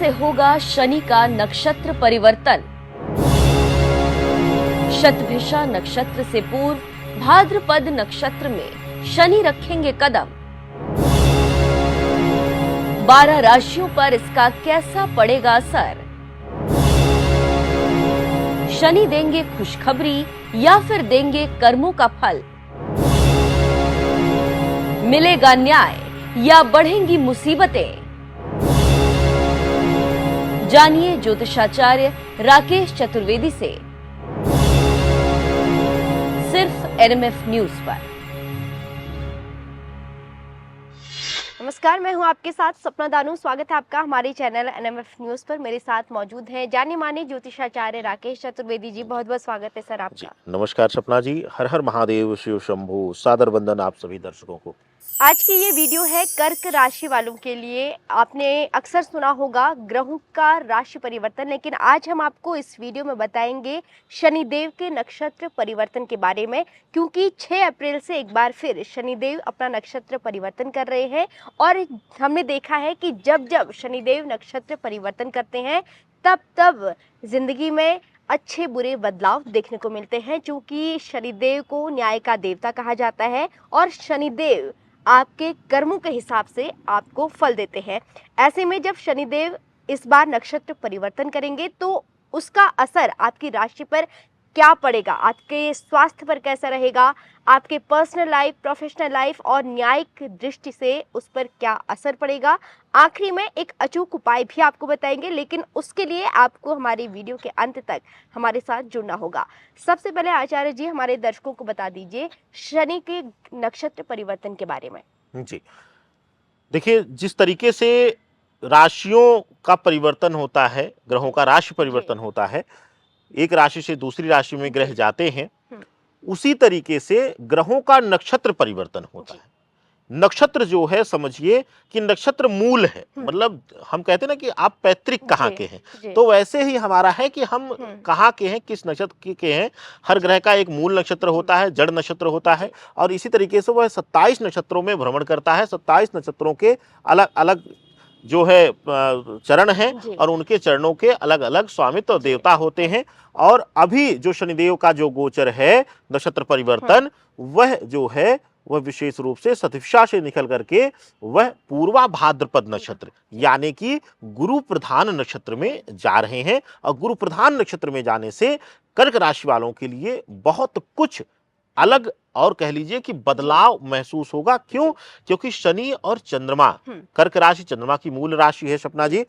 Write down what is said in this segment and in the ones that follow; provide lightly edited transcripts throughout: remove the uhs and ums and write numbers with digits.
से होगा शनि का नक्षत्र परिवर्तन। शतभिषा नक्षत्र से पूर्व भाद्रपद नक्षत्र में शनि रखेंगे कदम। 12 राशियों पर इसका कैसा पड़ेगा असर? शनि देंगे खुशखबरी या फिर देंगे कर्मों का फल? मिलेगा न्याय या बढ़ेंगी मुसीबतें? जानिए ज्योतिषाचार्य राकेश चतुर्वेदी से, सिर्फ एनएमएफ न्यूज पर। नमस्कार, मैं हूं आपके साथ सपना दानू। स्वागत है आपका हमारे चैनल एनएमएफ न्यूज पर। मेरे साथ मौजूद हैं जाने माने ज्योतिषाचार्य राकेश चतुर्वेदी जी। बहुत बहुत स्वागत है सर आपका। नमस्कार सपना जी, हर हर महादेव, शिव शंभू, सादर वंदन आप सभी दर्शकों को। आज की ये वीडियो है कर्क राशि वालों के लिए। आपने अक्सर सुना होगा ग्रहों का राशि परिवर्तन, लेकिन आज हम आपको इस वीडियो में बताएंगे शनिदेव के नक्षत्र परिवर्तन के बारे में, क्योंकि 6 अप्रैल से एक बार फिर शनिदेव अपना नक्षत्र परिवर्तन कर रहे हैं। और हमने देखा है कि जब जब शनिदेव नक्षत्र परिवर्तन करते हैं तब तब जिंदगी में अच्छे बुरे बदलाव देखने को मिलते हैं, क्योंकि शनिदेव को न्याय का देवता कहा जाता है और शनिदेव आपके कर्मों के हिसाब से आपको फल देते हैं। ऐसे में जब शनिदेव इस बार नक्षत्र परिवर्तन करेंगे तो उसका असर आपकी राशि पर क्या पड़ेगा, आपके स्वास्थ्य पर कैसा रहेगा, आपके पर्सनल लाइफ, प्रोफेशनल लाइफ और न्यायिक दृष्टि से उस पर क्या असर पड़ेगा। आखिरी में एक अचूक उपाय भी आपको बताएंगे, लेकिन उसके लिए आपको हमारी वीडियो के अंत तक हमारे साथ जुड़ना होगा। सबसे पहले आचार्य जी हमारे दर्शकों को बता दीजिए शनि के नक्षत्र परिवर्तन के बारे में। जी देखिए, जिस तरीके से राशियों का परिवर्तन होता है, ग्रहों का राशि परिवर्तन होता है, एक राशि से दूसरी राशि में ग्रह जाते हैं, उसी तरीके से ग्रहों का नक्षत्र परिवर्तन होता है। नक्षत्र जो है, समझिए कि नक्षत्र मूल है, मतलब हम कहते हैं ना कि आप पैतृक कहाँ के हैं, तो वैसे ही हमारा है कि हम कहाँ के हैं, किस नक्षत्र के हैं। हर ग्रह का एक मूल नक्षत्र होता है, जड़ नक्षत्र होता है, और इसी तरीके से वह 27 नक्षत्रों में भ्रमण करता है। 27 नक्षत्रों के अलग अलग जो है चरण हैं और उनके चरणों के अलग अलग स्वामित्व और देवता होते हैं। और अभी जो शनिदेव का जो गोचर है नक्षत्र परिवर्तन, वह जो है वह विशेष रूप से शतभिषा से निकल करके वह पूर्वा भाद्रपद नक्षत्र यानी कि गुरु प्रधान नक्षत्र में जा रहे हैं। और गुरु प्रधान नक्षत्र में जाने से कर्क राशि वालों के लिए बहुत कुछ अलग और कह लीजिए कि बदलाव महसूस होगा। क्यों? क्योंकि शनि और चंद्रमा, कर्क राशि चंद्रमा की मूल राशि है सपना जी।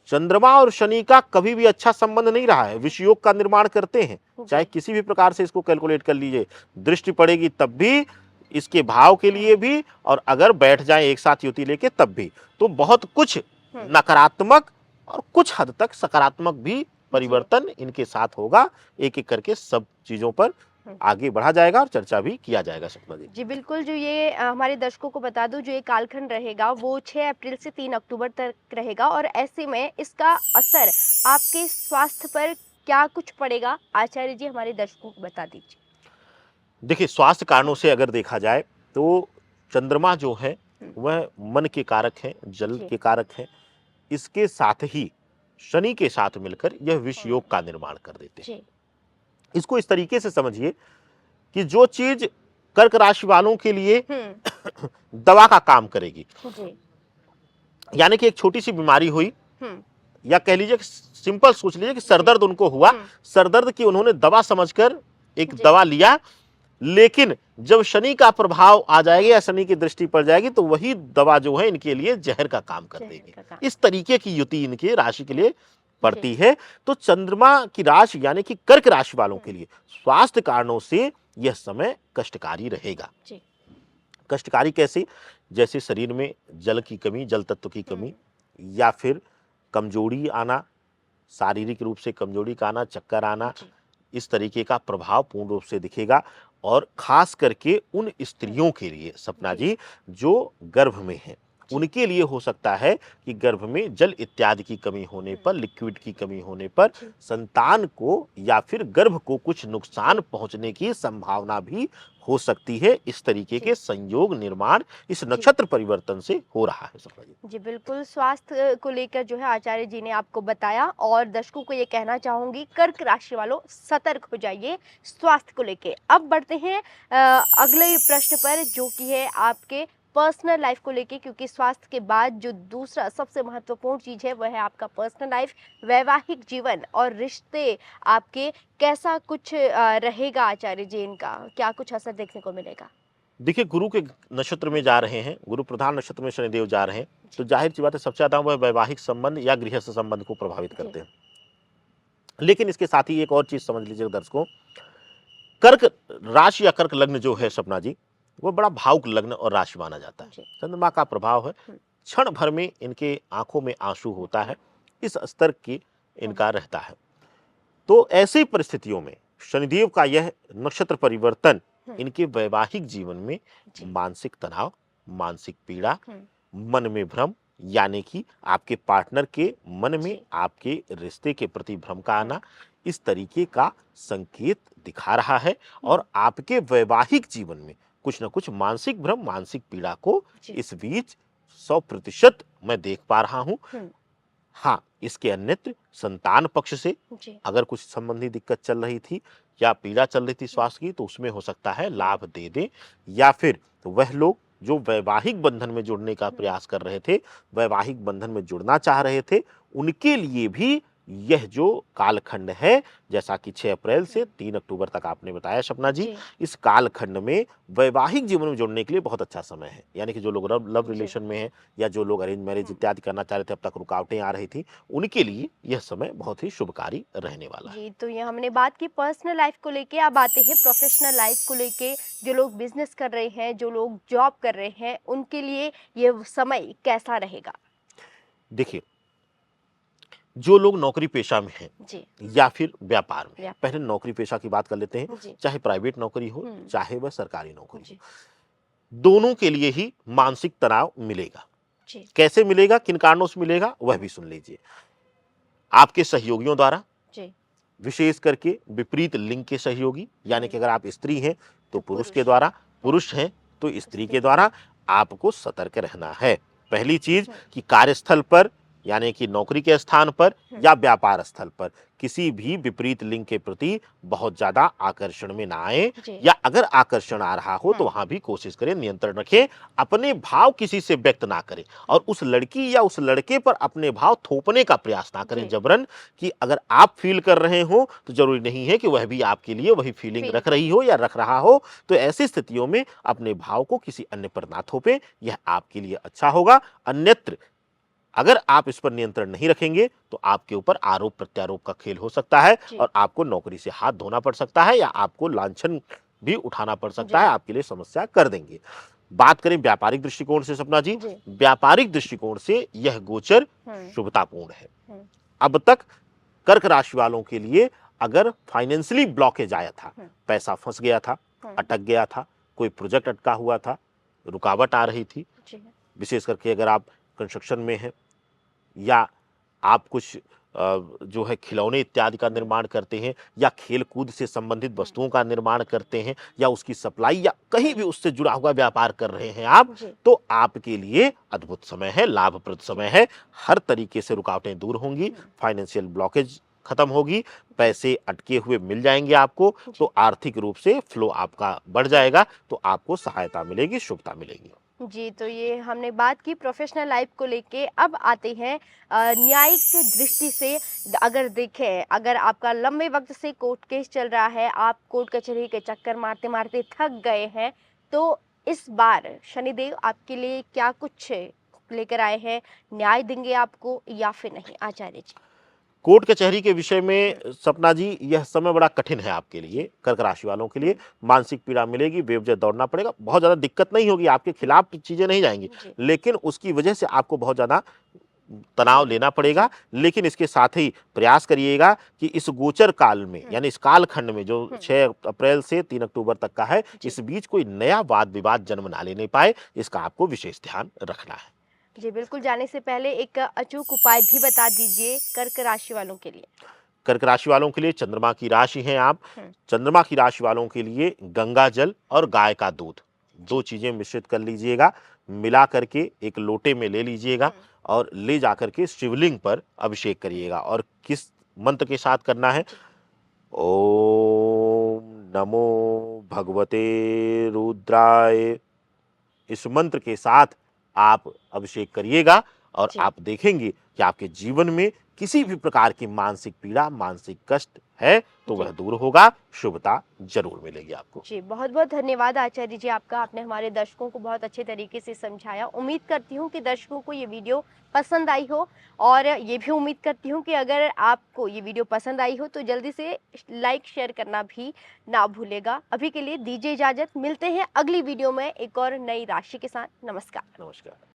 चंद्रमा और शनि का कभी भी अच्छा संबंध नहीं रहा है, विषयोग का निर्माण करते हैं। चाहे किसी भी प्रकार से इसको कैलकुलेट कर लीजिए, दृष्टि पड़ेगी तब भी, इसके भाव के लिए भी, और अगर बैठ जाए एक साथ युति लेके तब भी। तो बहुत कुछ नकारात्मक और कुछ हद तक सकारात्मक भी परिवर्तन इनके साथ होगा। एक एक करके सब चीजों पर आगे बढ़ा जाएगा और चर्चा भी किया जाएगा सपना जी। जी बिल्कुल। जो ये हमारे दर्शकों को बता दूं, जो ये कालखंड रहेगा वो 6 अप्रैल से 3 अक्टूबर तक रहेगा, और ऐसे में इसका असर आपके स्वास्थ्य पर क्या कुछ पड़ेगा, आचार्य जी हमारे दर्शकों को बता दीजिए। देखिए, स्वास्थ्य कारणों से अगर देखा जाए तो चंद्रमा जो है वह मन के कारक है, जल के कारक है। इसके साथ ही शनि के साथ मिलकर यह विष योग का निर्माण कर देते हैं। इसको इस तरीके से समझिए कि जो चीज कर्क राशि वालों के लिए दवा का काम करेगी, यानी कि एक छोटी सी बीमारी हुई, या कह लीजिए सिंपल सोच लीजिए कि सरदर्द उनको हुआ, सरदर्द की उन्होंने दवा समझकर एक दवा लिया, लेकिन जब शनि का प्रभाव आ जाएगा या शनि की दृष्टि पड़ जाएगी तो वही दवा जो है इनके लिए जहर का काम कर देगी। इस तरीके की युति इनके राशि के लिए पड़ती है। तो चंद्रमा की राशि यानी कि कर्क राशि वालों के लिए स्वास्थ्य कारणों से यह समय कष्टकारी रहेगा। कष्टकारी कैसे? जैसे शरीर में जल की कमी, जल तत्व की कमी, या फिर कमजोरी आना, शारीरिक रूप से कमजोरी का आना, चक्कर आना, इस तरीके का प्रभाव पूर्ण रूप से दिखेगा। और खास करके उन स्त्रियों के लिए सपना जी जो गर्भ में हैं, जी। उनके लिए हो सकता है कि गर्भ में जल इत्यादि की कमी होने पर, लिक्विड की कमी होने पर जी। संतान को या फिर गर्भ को कुछ नुकसान जी। पहुंचने की संभावना भी हो सकती है। इस तरीके जी। के संयोग निर्माण इस जी। नक्षत्र परिवर्तन से हो रहा है सपना जी। जी, बिल्कुल स्वास्थ्य को लेकर जो है आचार्य जी ने आपको बताया और दर्शकों को ये कहना चाहूँगी कर्क राशि वालों सतर्क हो जाइए स्वास्थ्य को लेके। अब बढ़ते हैं अगले प्रश्न पर जो कि है आपके पर्सनल लाइफ को लेके, क्योंकि स्वास्थ्य के बाद जो दूसरा सबसे महत्वपूर्ण चीज़ है वह है आपका पर्सनल लाइफ, वैवाहिक जीवन और रिश्ते आपके कैसा कुछ रहेगा आचार्य जी इनका? क्या कुछ असर देखने को मिलेगा? देखिए, गुरु के नक्षत्र में जा रहे हैं, गुरु प्रधान नक्षत्र में शनिदेव जा रहे हैं, तो जी। जाहिर-सी बात है सबसे ज़्यादा वह वैवाहिक संबंध या गृहस्थ संबंध को प्रभावित जी। करते हैं। लेकिन इसके साथ ही एक और चीज़ समझ लीजिएगा दर्शकों, कर्क राशि या कर्क लग्न जो है सपना जी, वो बड़ा भावुक लग्न और राशि माना जाता है। जी। चंद्रमा का प्रभाव है, हुँ। क्षण भर में इनके आँखों में आँसू होता है, इस स्तर की हुँ। इनका रहता है। तो ऐसी परिस्थितियों में शनिदेव का यह नक्षत्र परिवर्तन हुँ। इनके वैवाहिक जीवन में जी। मानसिक तनाव, मानसिक पीड़ा, हुँ। मन में भ्रम, यानी कि आपके पार्टनर के मन में जी। आपके रिश्ते के प्रति भ्रम का हुँ। आना, इस तरीके का संकेत दिखा रहा है हुँ। और आपके वैवाहिक जीवन में कुछ न कुछ मानसिक भ्रम, मानसिक पीड़ा को जी। इस बीच 100% मैं देख पा रहा हूँ। हुँ। हाँ, इसके अन्यत्र संतान पक्ष से जी। अगर कुछ संबंधी दिक्कत चल रही थी या पीड़ा चल रही थी हुँ। स्वास्थ्य की, तो उसमें हो सकता है लाभ दे दें, या फिर वह लोग जो वैवाहिक बंधन में जुड़ने का हुँ। प्रयास कर रहे थे, वैवाहिक बंधन में जुड़ना चाह रहे थे, उनके लिए भी यह जो कालखंड है, जैसा कि 6 अप्रैल से हुँ। 3 अक्टूबर तक आपने बताया सपना जी, जी। इस कालखंड में वैवाहिक जीवन में जुड़ने के लिए बहुत अच्छा समय है। यानी कि जो लोग लव जी। रिलेशन में हैं या जो लोग अरेंज मैरेज हुँ। इत्यादि करना चाह रहे थे, अब तक रुकावटें आ रही थी, उनके लिए यह समय बहुत ही शुभकारी रहने वाला है। जी, तो ये हमने बात की पर्सनल लाइफ को लेके, अब आते हैं प्रोफेशनल लाइफ को लेके। जो लोग बिज़नेस कर रहे हैं, जो लोग जॉब कर रहे हैं, उनके लिए ये समय कैसा रहेगा? देखिए, जो लोग नौकरी पेशा में हैं जी। या फिर व्यापार में, व्यापार। पहले नौकरी पेशा की बात कर लेते हैं, जी। चाहे प्राइवेट नौकरी हो, हुँ। चाहे वह सरकारी नौकरी हो, जी। दोनों के लिए ही मानसिक तनाव मिलेगा। जी। कैसे मिलेगा, किन कारणों से मिलेगा, वह भी सुन लीजिए। आपके सहयोगियों द्वारा, जी। विशेष करके विपरीत लिंग के सहयोगी, यानी कि हुँ। अगर आप स्त्री हैं तो तो पुरुष के पुरुष। द्वारा, हुँ। पुरुष हैं तो स्त्री स्त्री। के द्वारा आपको सतर्क रहना है। पहली चीज हुँ। कि कार्यस्थल पर, यानी कि नौकरी के स्थान पर हुँ। या व्यापार स्थल पर किसी भी विपरीत लिंग के प्रति बहुत ज्यादा आकर्षण में ना आए, जी। या अगर आकर्षण आ रहा हो तो हुँ। वहां भी कोशिश करें नियंत्रण रखें, अपने भाव किसी से व्यक्त ना करें और उस लड़की या उस लड़के पर अपने भाव थोपने का प्रयास ना करें जी। जबरन, कि अगर आप फील कर रहे हो तो जरूरी नहीं है कि वह भी आपके लिए वही फीलिंग फ़ील रख रही करे। हो या रख रहा हो। तो ऐसी स्थितियों में अपने भाव को किसी अन्य पर ना थोपें, यह आपके लिए अच्छा होगा। अन्यत्र अगर आप इस पर नियंत्रण नहीं रखेंगे तो आपके ऊपर आरोप प्रत्यारोप का खेल हो सकता है जी। और आपको नौकरी से हाथ धोना पड़ सकता है या आपको लांछन भी उठाना पड़ सकता जी। है, आपके लिए समस्या कर देंगे। बात करें व्यापारिक दृष्टिकोण से सपना जी, जी। व्यापारिक दृष्टिकोण से यह गोचर हुँ। शुभतापूर्ण है। हुँ। अब तक कर्क राशि वालों के लिए अगर फाइनेंशियली ब्लॉकेज आया था, हुँ। पैसा फंस गया था, हुँ। अटक गया था, कोई प्रोजेक्ट अटका हुआ था, रुकावट आ रही थी, जी। विशेष करके अगर आप कंस्ट्रक्शन में हैं या आप कुछ जो है खिलौने इत्यादि का हुँ। निर्माण करते हैं या खेल कूद से संबंधित हुँ। वस्तुओं का निर्माण करते हैं या उसकी सप्लाई या कहीं हुँ। भी उससे जुड़ा हुआ व्यापार कर रहे हैं आप, जी। तो आपके लिए अद्भुत समय है, लाभप्रद समय है। हर तरीके से रुकावटें दूर होंगी, हुँ। फाइनेंशियल ब्लॉकेज खत्म होगी, पैसे अटके हुए मिल जाएंगे आपको, जी। तो आर्थिक रूप से फ्लो आपका बढ़ जाएगा, तो आपको सहायता मिलेगी, शुभता मिलेगी। जी, तो ये हमने बात की प्रोफ़ेशनल लाइफ़ को लेके। अब आते हैं न्यायिक दृष्टि से। अगर देखें, अगर आपका लंबे वक़्त से कोर्ट केस चल रहा है, आप कोर्ट कचहरी के चक्कर मारते-मारते थक गए हैं, तो इस बार शनिदेव आपके लिए क्या कुछ लेकर आए हैं? न्याय देंगे आपको या फिर नहीं? आचार्य जी। कोर्ट कचहरी के विषय हुँ। में सपना जी, यह समय बड़ा कठिन है आपके लिए, जी। कर्क राशि वालों के लिए। हुँ। मानसिक पीड़ा मिलेगी, बेवजह दौड़ना पड़ेगा, बहुत ज्यादा दिक्कत नहीं होगी, आपके खिलाफ चीजें नहीं जाएंगी, जी। लेकिन उसकी वजह से आपको बहुत ज्यादा तनाव जी। लेना जी। पड़ेगा। लेकिन इसके साथ ही प्रयास करिएगा कि इस गोचर काल में, हुँ। यानी इस काल खंड में जो हुँ। 6 अप्रैल से 3 अक्टूबर तक का है, जी। इस बीच कोई नया वाद विवाद जन्म ना लेने पाए, इसका आपको विशेष ध्यान रखना है। जी बिल्कुल, जाने से पहले एक अचूक उपाय भी बता दीजिए कर्क राशि वालों के लिए। कर्क राशि वालों के लिए चंद्रमा की राशि हैं आप। हुँ, चंद्रमा की राशि वालों के लिए गंगा जल और गाय का दूध, दो जी। चीजें मिश्रित कर लीजिएगा, मिला करके एक लोटे में ले लीजिएगा हुँ, और ले जाकर के शिवलिंग पर अभिषेक हुँ, करिएगा। और किस मंत्र के साथ करना है? जी। ओम नमो भगवते रुद्राय, इस मंत्र के साथ आप अभिषेक करिएगा और जी। आप देखेंगे कि आपके जीवन में किसी भी प्रकार की मानसिक पीड़ा, मानसिक कष्ट है तो वह जी। दूर होगा, शुभता जरूर मिलेगी आपको। जी, बहुत-बहुत धन्यवाद आचार्य जी आपका। आपने हमारे दर्शकों को बहुत अच्छे तरीके से समझाया। उम्मीद करती हूँ कि दर्शकों को ये वीडियो पसंद आई हो और ये भी उम्मीद करती हूँ कि अगर आपको ये वीडियो पसंद आई हो तो जल्दी से लाइक, शेयर करना भी ना भूलिएगा। अभी के लिए दीजिए इजाज़त, मिलते हैं अगली वीडियो में एक और नई राशि के साथ। नमस्कार। नमस्कार।